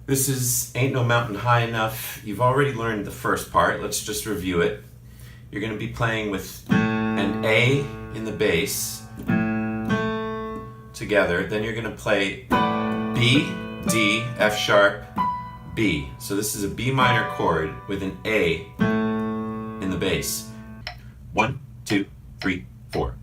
This is Ain't No Mountain High Enough. You've already learned the first part. Let's just review it. You're going to be playing with an A in the bass together. Then you're going to play B, D, F sharp, B. So this is a B minor chord with an A in the bass. 1, 2, 3, 4.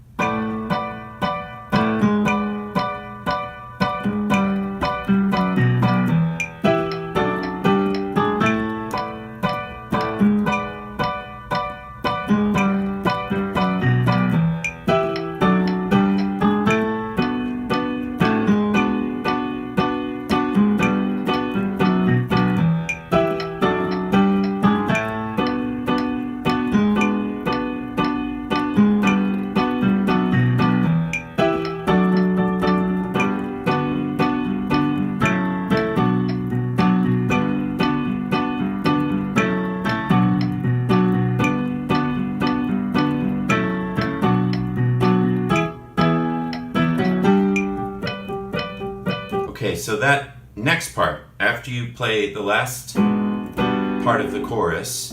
Okay, so that next part, after you play the last part of the chorus,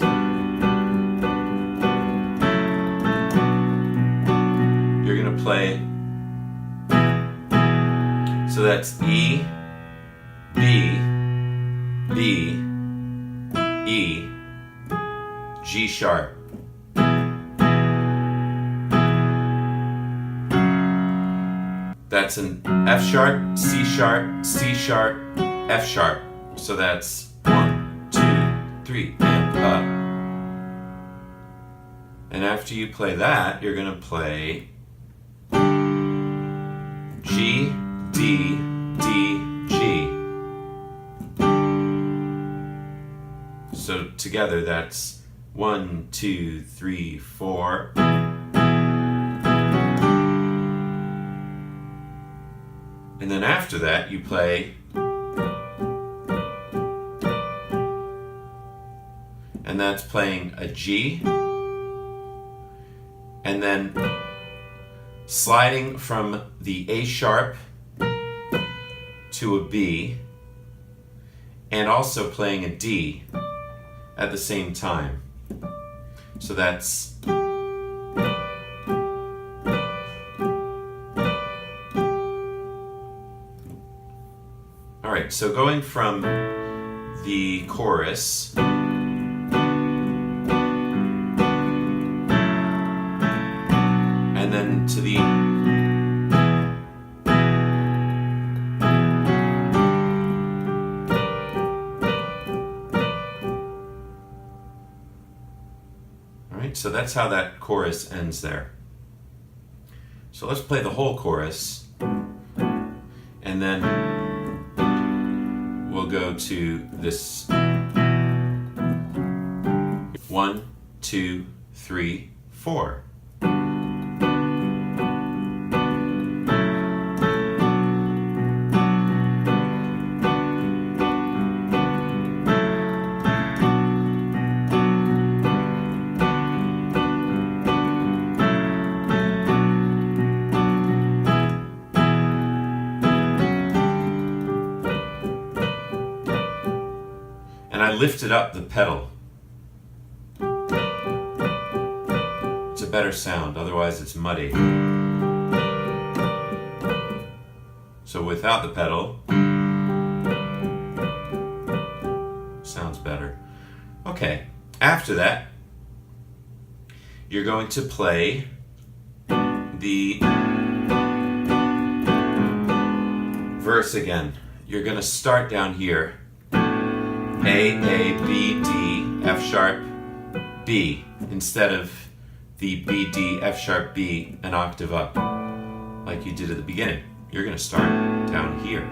you're going to play, so that's E, B, B, E, G sharp. That's an F sharp, C sharp, C sharp, F sharp. So that's 1, 2, 3, and up. And after you play that, you're going to play G, D, D, G. So together that's 1, 2, 3, 4. And then after that, you play, and that's playing a G, and then sliding from the A sharp to a B, and also playing a D at the same time. So that's Alright, so going from the chorus and then to the Alright, so that's how that chorus ends there. So let's play the whole chorus and then we'll go to this 1, 2, 3, 4. And I lifted up the pedal. It's a better sound, otherwise it's muddy. So without the pedal, sounds better. Okay, after that, you're going to play the verse again. You're going to start down here. A, B, D, F sharp, B, instead of the B, D, F sharp, B, an octave up, like you did at the beginning. You're going to start down here.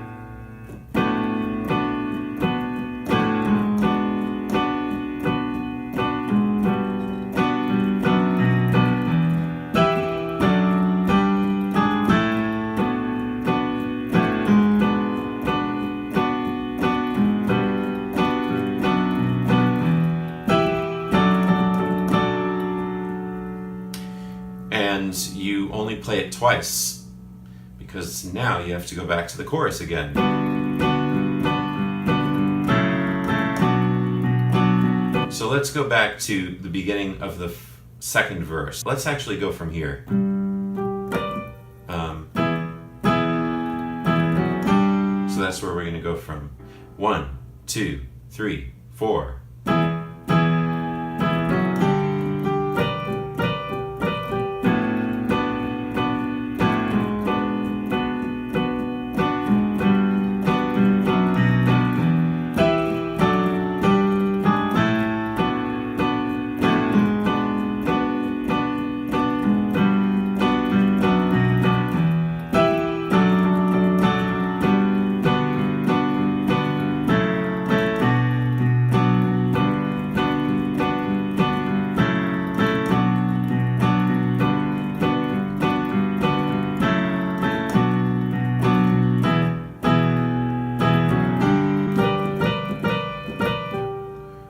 And you only play it twice because now you have to go back to the chorus again. So let's go back to the beginning of the second verse. Let's actually go from here. So that's where we're going to go from. 1, 2, 3, 4.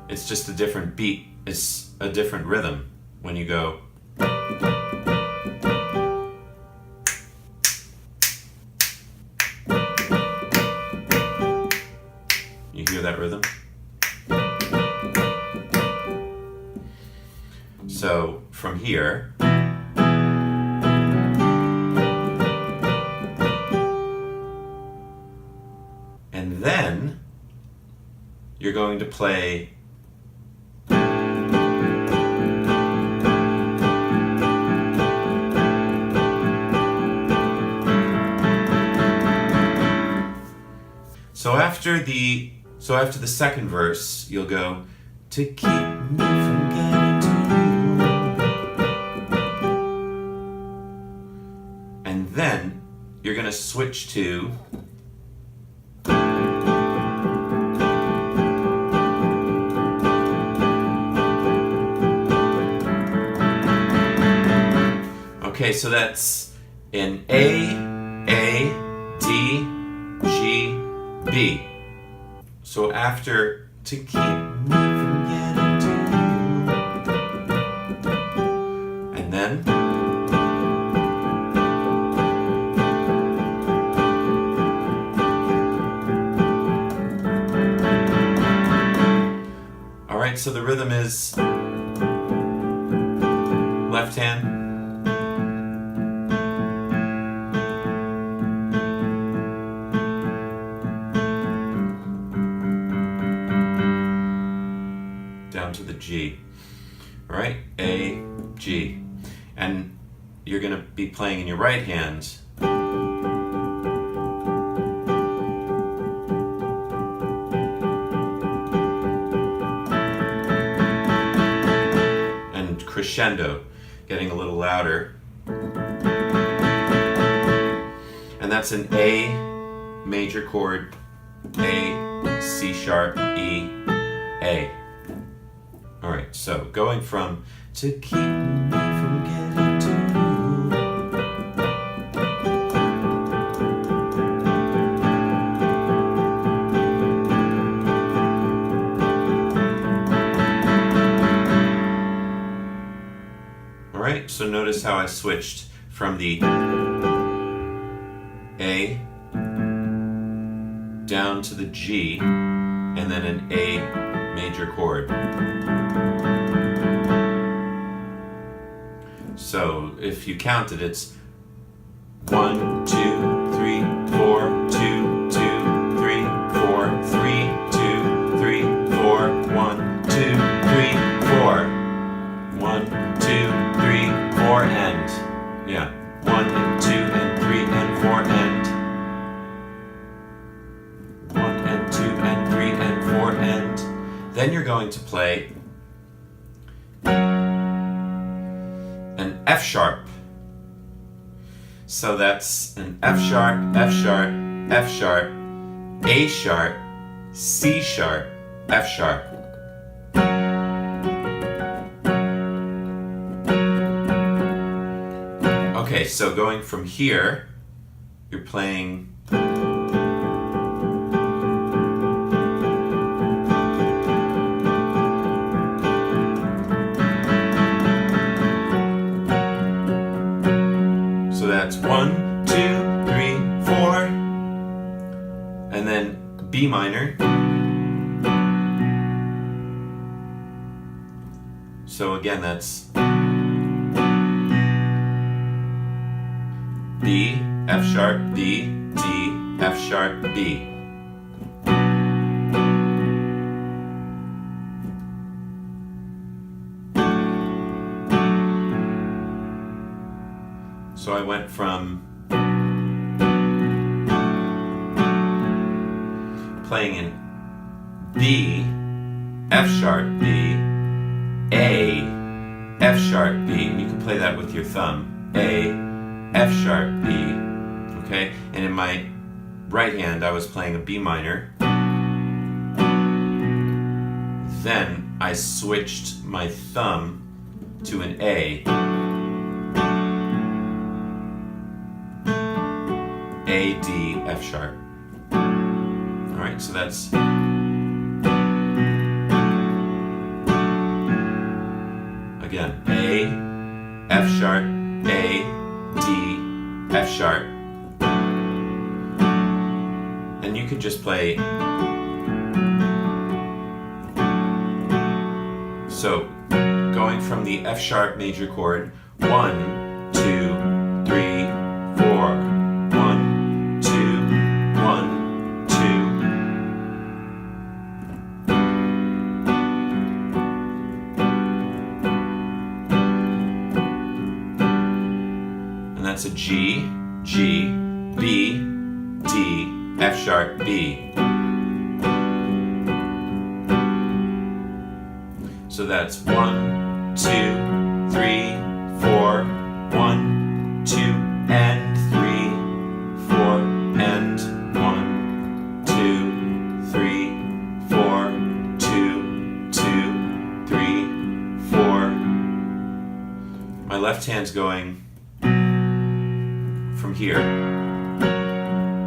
It's just a different beat. It's a different rhythm when you go. You hear that rhythm? So from here, and then you're going to play So after the second verse, you'll go, to keep me from getting to you. And then you're going to switch to okay, so that's an A, D, G, B. So after to keep me from getting to you, and then all right, so the rhythm is left hand, down to the G. All right, A, G. And you're going to be playing in your right hand. And crescendo, getting a little louder. And that's an A major chord, A, C sharp, E, A. All right, so going from to keep me from getting to you. All right, so notice how I switched from the A down to the G and then an A major chord. So if you count it, it's 1, 2, 3, 4, 2, 2, 3, 4, 3, 2, 3, 4, 1, 2, 3, 4. 1, 2, 3, 4, and yeah, 1 and 2 and 3 and 4 and 1 and 2 and 3 and 4 and then you're going to play an F sharp. So that's an F sharp, F sharp, F sharp, A sharp, C sharp, F sharp. Okay, so going from here, you're playing so that's 1, 2, 3, 4, and then B minor, So again, that's B, F sharp, B, D, F sharp, B. So I went from playing in B, F sharp, B, A, F sharp, B. You can play that with your thumb. A, F sharp, B. Okay? And in my right hand, I was playing a B minor. Then I switched my thumb to an A. A, D, F sharp. Alright, so that's again A, F sharp, A, D, F sharp. And you could just play. So going from the F sharp major chord, 1, 2, 3, 4. 1, 2, 1, 2. And that's a G, G, B, D, F sharp, B. So that's 1, 2, 3, 4, 1, 2, and 3, 4, and 1, 2, 3, 4, 2, 2, 3, 4. My left hand's going from here.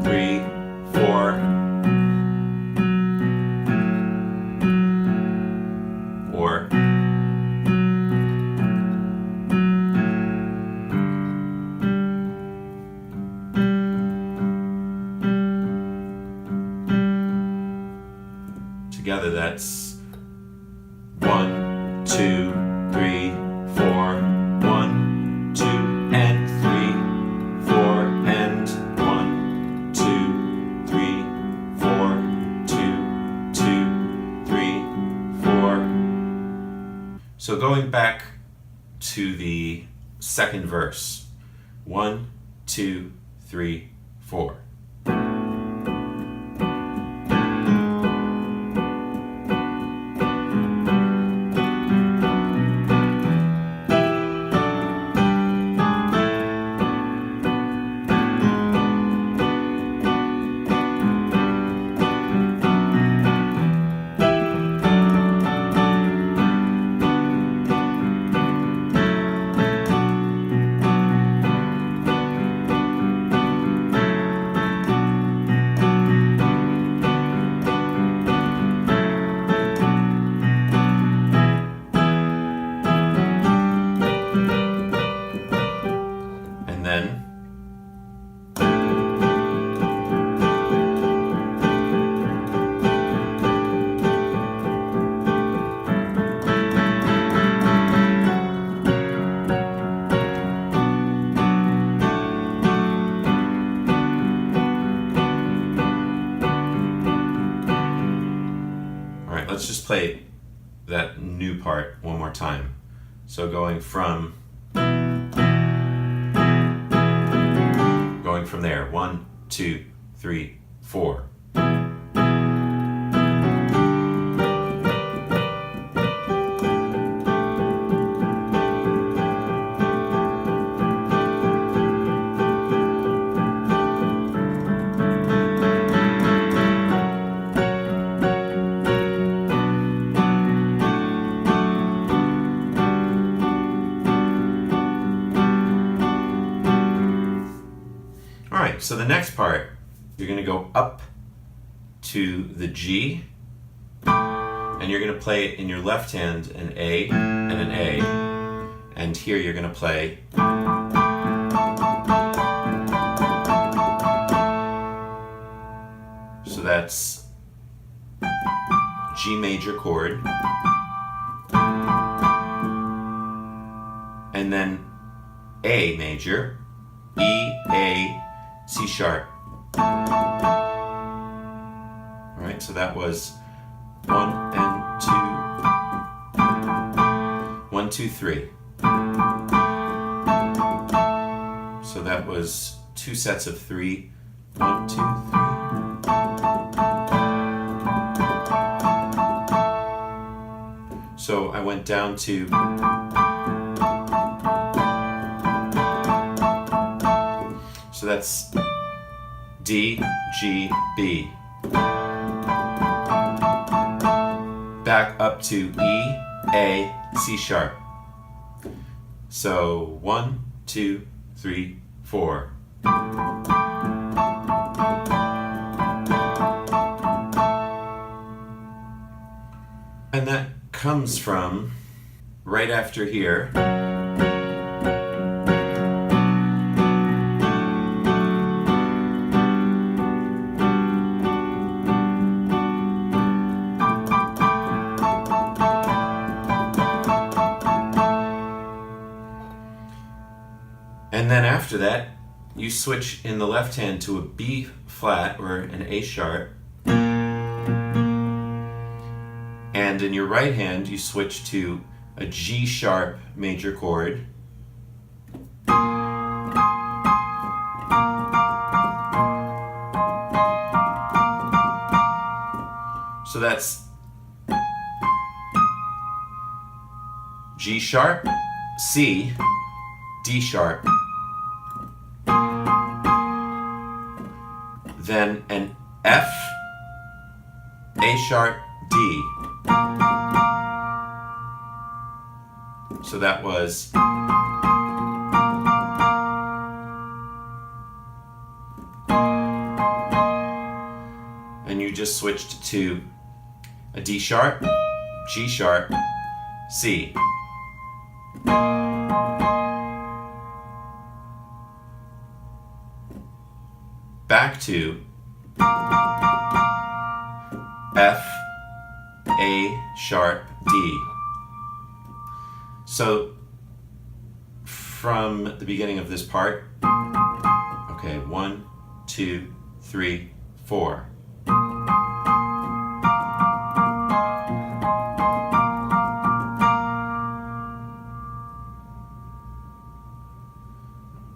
3, 4. Or together, that's 1, 2, 3, 4, 1, 2, and 3, 4, and 1, 2, 3, 4, 2, 2, 3, 4. So going back to the second verse, 1, 2, 3, 4. Let's just play that new part one more time. So going from there, 1, 2, 3, 4. So the next part, you're going to go up to the G, and you're going to play in your left hand an A and an A, and here you're going to play so that's G major chord, and then A major, E, A, C sharp. All right, so that was 1 and 2. 1, 2, 3. So that was 2 sets of 3. 1, 2, 3. So I went down to so that's D, G, B. Back up to E, A, C sharp. So 1, 2, 3, 4. And that comes from right after here. And then after that, you switch in the left hand to a B flat or an A sharp. And in your right hand, you switch to a G sharp major chord. So that's G sharp, C, D sharp, then an F, A sharp, D. So that was and you just switched to a D sharp, G sharp, C. Back to F, A sharp, D. So from the beginning of this part, okay, 1, 2, 3, 4.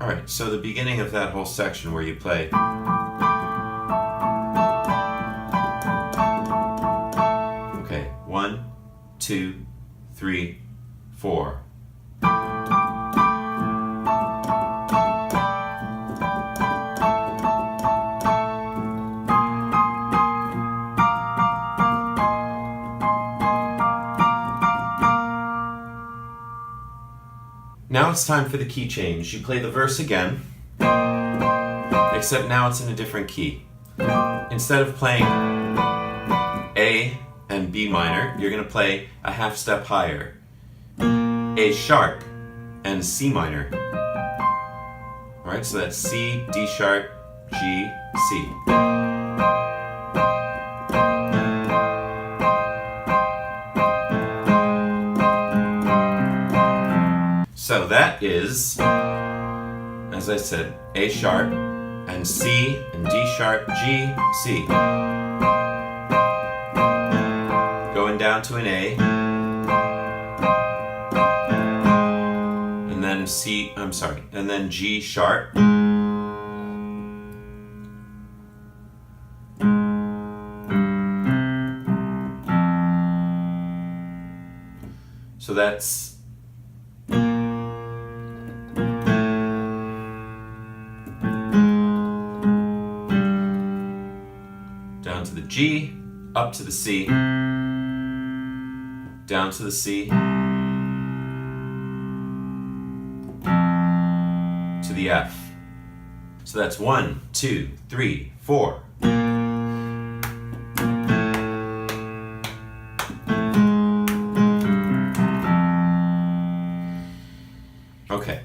All right, so the beginning of that whole section where you play okay, 1, 2, 3, 4. Now it's time for the key change. You play the verse again, except now it's in a different key. Instead of playing A and B minor, you're going to play a half step higher. A sharp and C minor. All right, so that's C, D sharp, G, C. So that is, as I said, A sharp and C and D sharp, G, C. Going down to an A. And then C, I'm sorry, and then G sharp. So that's down to the G, up to the C, down to the C, to the F. So that's 1, 2, 3, 4. Okay.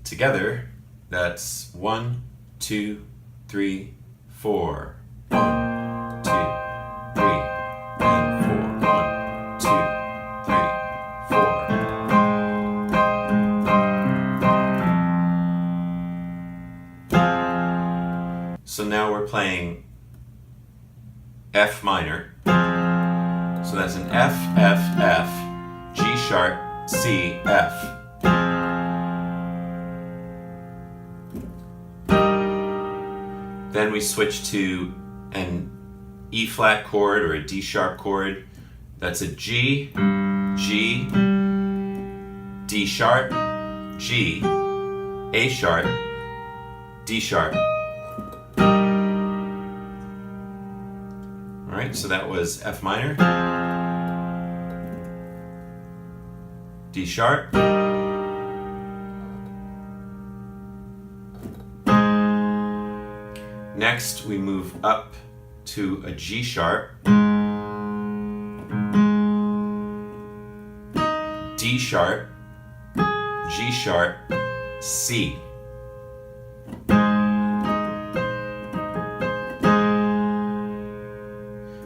Together, that's 1, 2, 3, 4. 1, 2, 3, and 4. 1, 2, 3, 4. F minor. So that's an F, F, F, G sharp, C, F. Then we switch to an E flat chord or a D sharp chord. That's a G, G, D sharp, G, A sharp, D sharp. Alright, so that was F minor, D sharp, next we move up to a G sharp, D sharp, G sharp, C.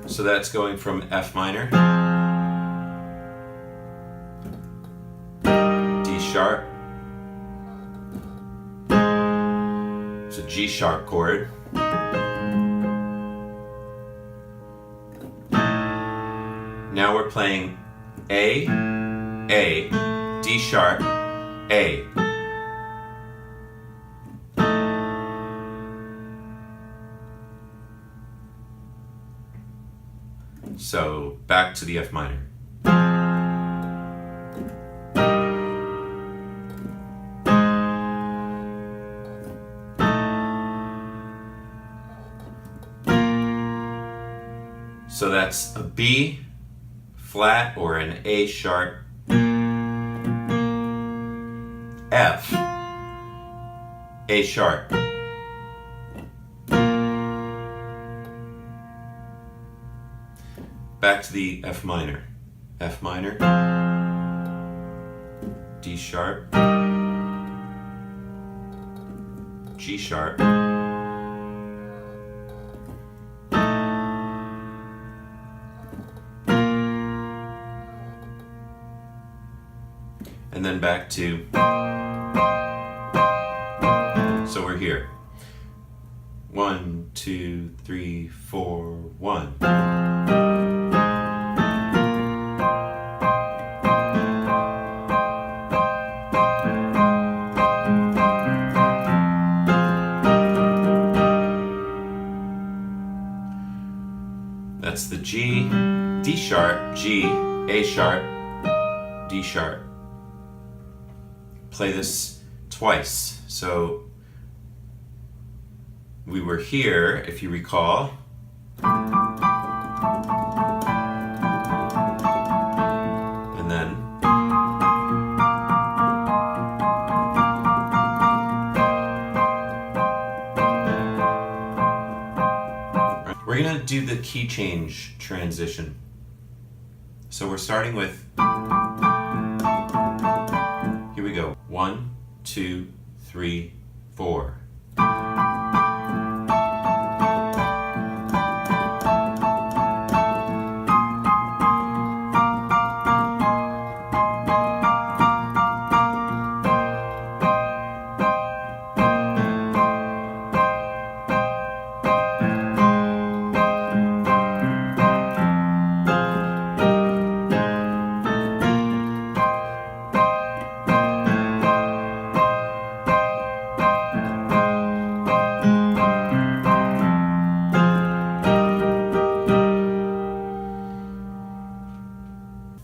So that's going from F minor, D sharp, it's a G sharp chord, now we're playing A, D sharp, A. So back to the F minor. So that's a B flat or an A sharp, F, A sharp. Back to the F minor. F minor, D sharp, G sharp, and then back to, so we're here. 1, 2, 3, 4, 1. That's the G, D sharp, G, A sharp, D sharp. Play this twice. So we were here, if you recall. And then we're going to do the key change transition. So we're starting with, here we go, 1, 2, 3, 4.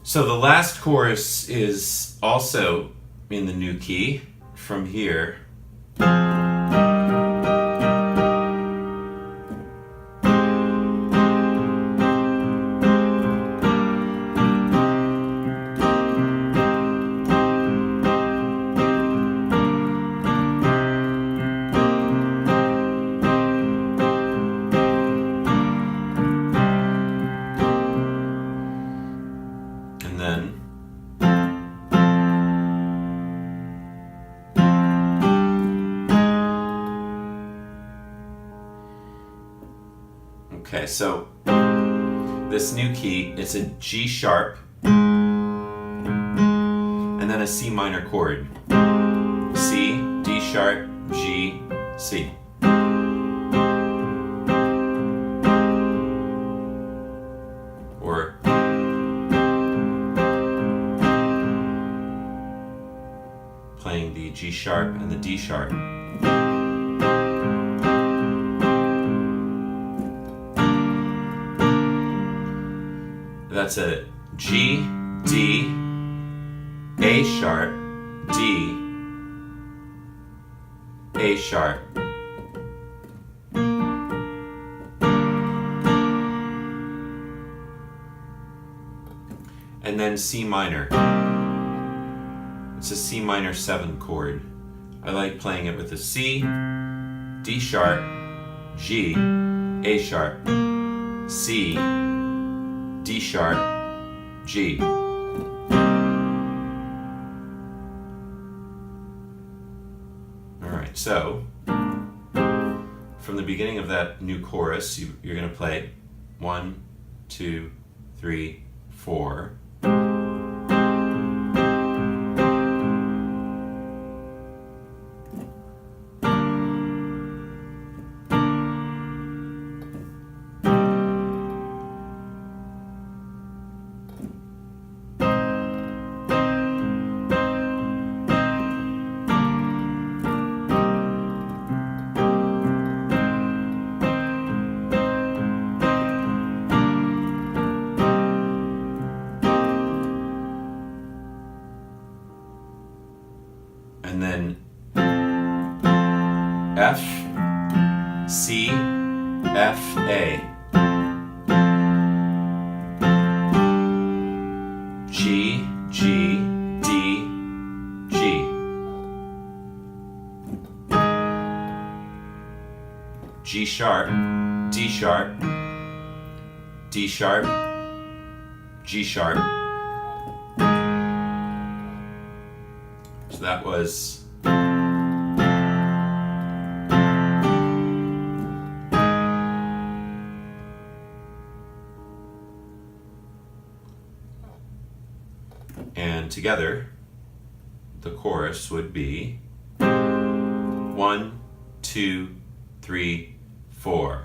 So the last chorus is also in the new key from here. Okay, so this new key, it's a G sharp and then a C minor chord. C, D sharp, G, C. G sharp, and the D sharp. That's a G, D, A sharp, D, A sharp. And then C minor. It's a C minor 7 chord. I like playing it with a C, D sharp, G, A sharp, C, D sharp, G. Alright, so from the beginning of that new chorus, you're going to play 1, 2, 3, 4. And then F, C, F, A, G, G, D, G, G sharp, D sharp, D sharp, G sharp. So that was and together the chorus would be 1, 2, 3, 4.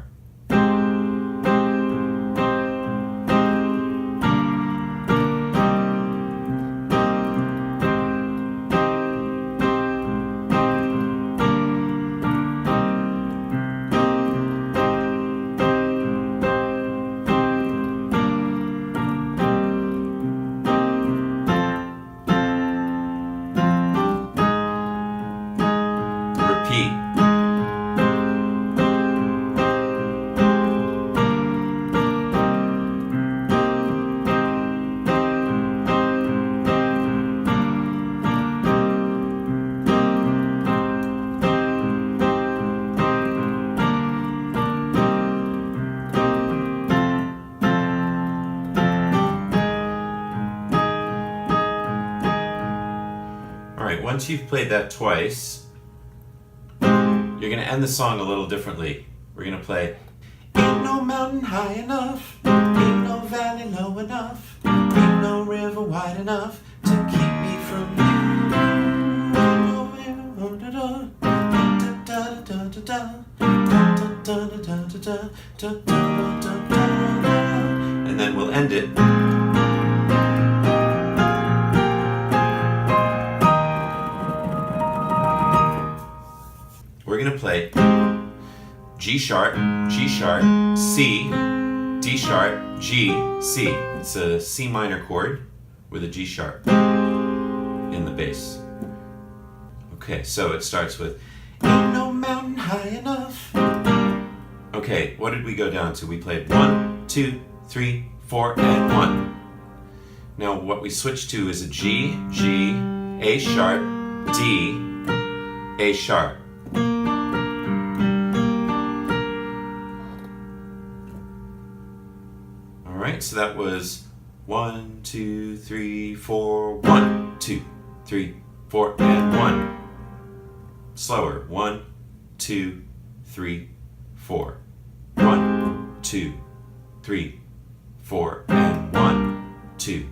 Once you've played that twice, you're going to end the song a little differently. We're going to play ain't no mountain high enough, ain't no valley low enough, ain't no river wide enough to keep me from you. And then we'll end it. We're going to play G sharp, G sharp, C, D sharp, G, C. It's a C minor chord with a G sharp in the bass. Okay, so it starts with ain't no mountain high enough. Okay, what did we go down to? We played 1, 2, 3, 4, and 1. Now what we switched to is a G, G, A sharp, D, A sharp. Alright, so that was 1, 2, 3, 4, 1, 2, 3, 4, and 1. Slower. 1, 2, 3, 4. 1, 2, 3, 4, and 1, 2,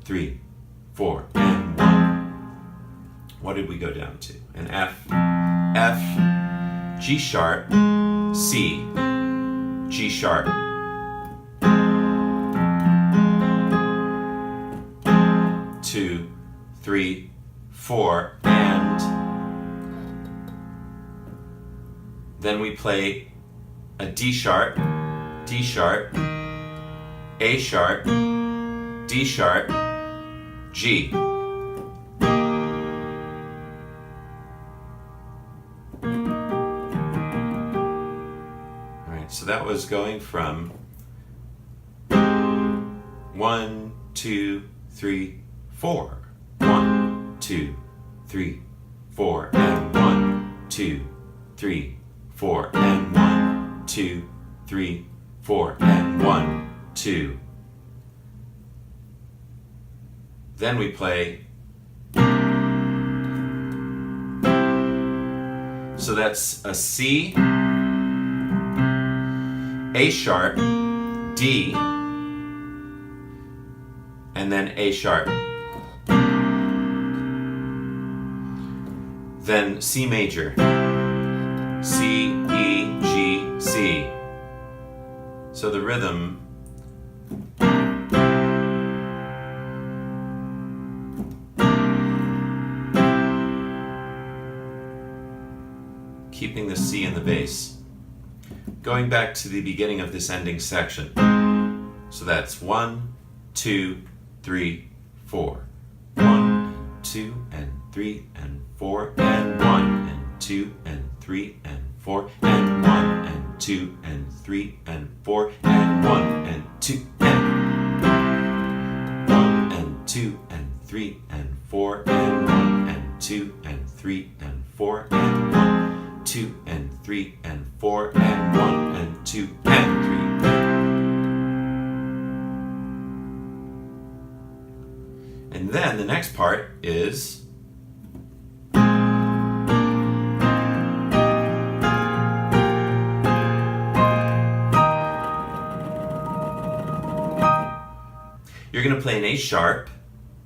3, 4, and 1. What did we go down to? An F, F, G sharp, C, G sharp. 2, 3, 4, and Then we play a D sharp, D sharp, A sharp, D sharp, G. Alright, so that was going from 1, 2, 3, 4. 1, 2, 3, 4, and 1, 2, 3, 4, and 1, 2, 3, 4, and 1, 2. Then we play. So that's a C, A sharp, D, and then A sharp. Then C major, C, E, G, C. So the rhythm keeping the C in the bass. Going back to the beginning of this ending section. So that's 1, 2, 3, 4. 1, 2, and 3, and 4, and 1, and 2, and 3, and 4, and 1, and 2, and 3, and 4, and 1, and 2, and 1, and 2, and 3, and 4, and 1, and 2, and 3, and 4, and 1, 2, and 3, and 4, and 1, and 2, and 3. And then the next part is you're going to play an A sharp,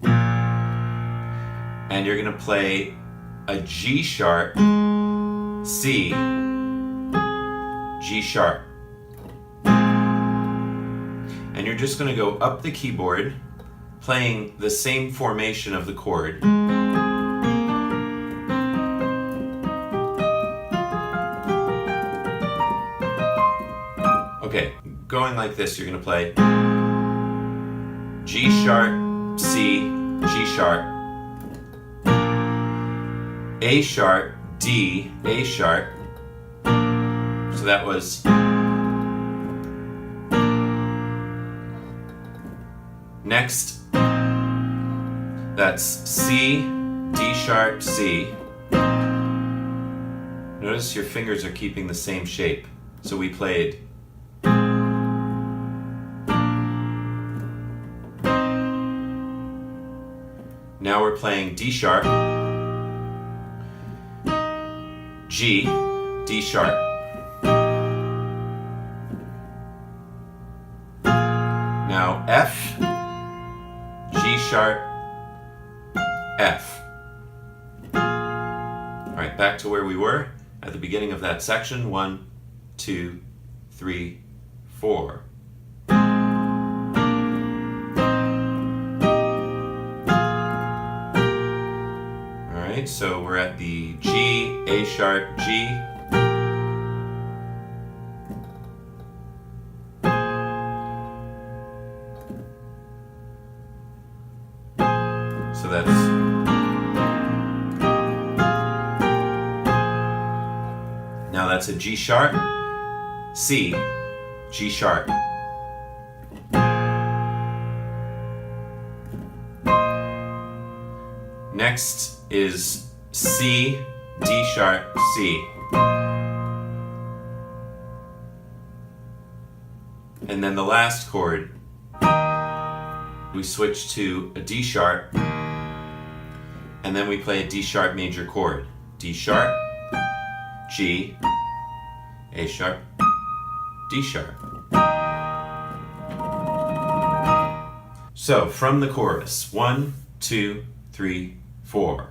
and you're going to play a G sharp, C, G sharp. And you're just going to go up the keyboard, playing the same formation of the chord. Okay, going like this, you're going to play G sharp, C, G sharp, A sharp, D, A sharp. So that was next. That's C, D sharp, C. Notice your fingers are keeping the same shape. So we played now we're playing D sharp, G, D sharp. Now F, G sharp, F. Alright, back to where we were at the beginning of that section. 1, 2, 3, 4. Alright, so we're at the G, A sharp, G. So that's now that's a G sharp, C, G sharp. Next is C, D sharp, C. And then the last chord, we switch to a D sharp, and then we play a D sharp major chord. D sharp, G, A sharp, D sharp. So from the chorus, 1, 2, 3, 4.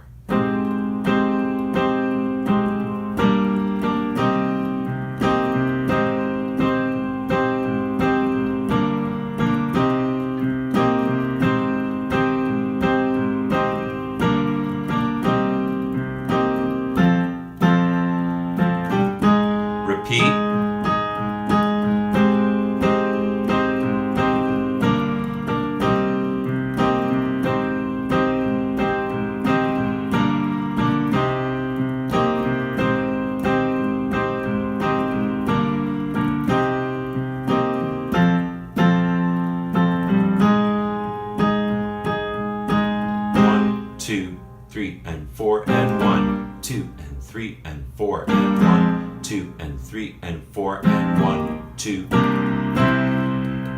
3 and 4 and 1, 2 and 3 and 4 and 1, 2 and 3 and 4 and 1, 2, 1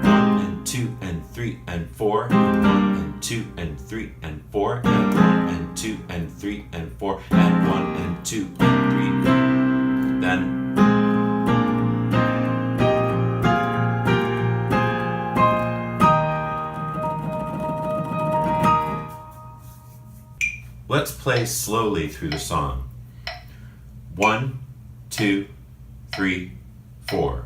and 2 and 3 and 4, 1 and 2 and 3 and 4 and 1 and 2 and 3 and 4 and 1 and 2 and 3. Then let's play slowly through the song. 1, 2, 3, 4.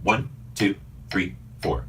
1, 2, 3, 4.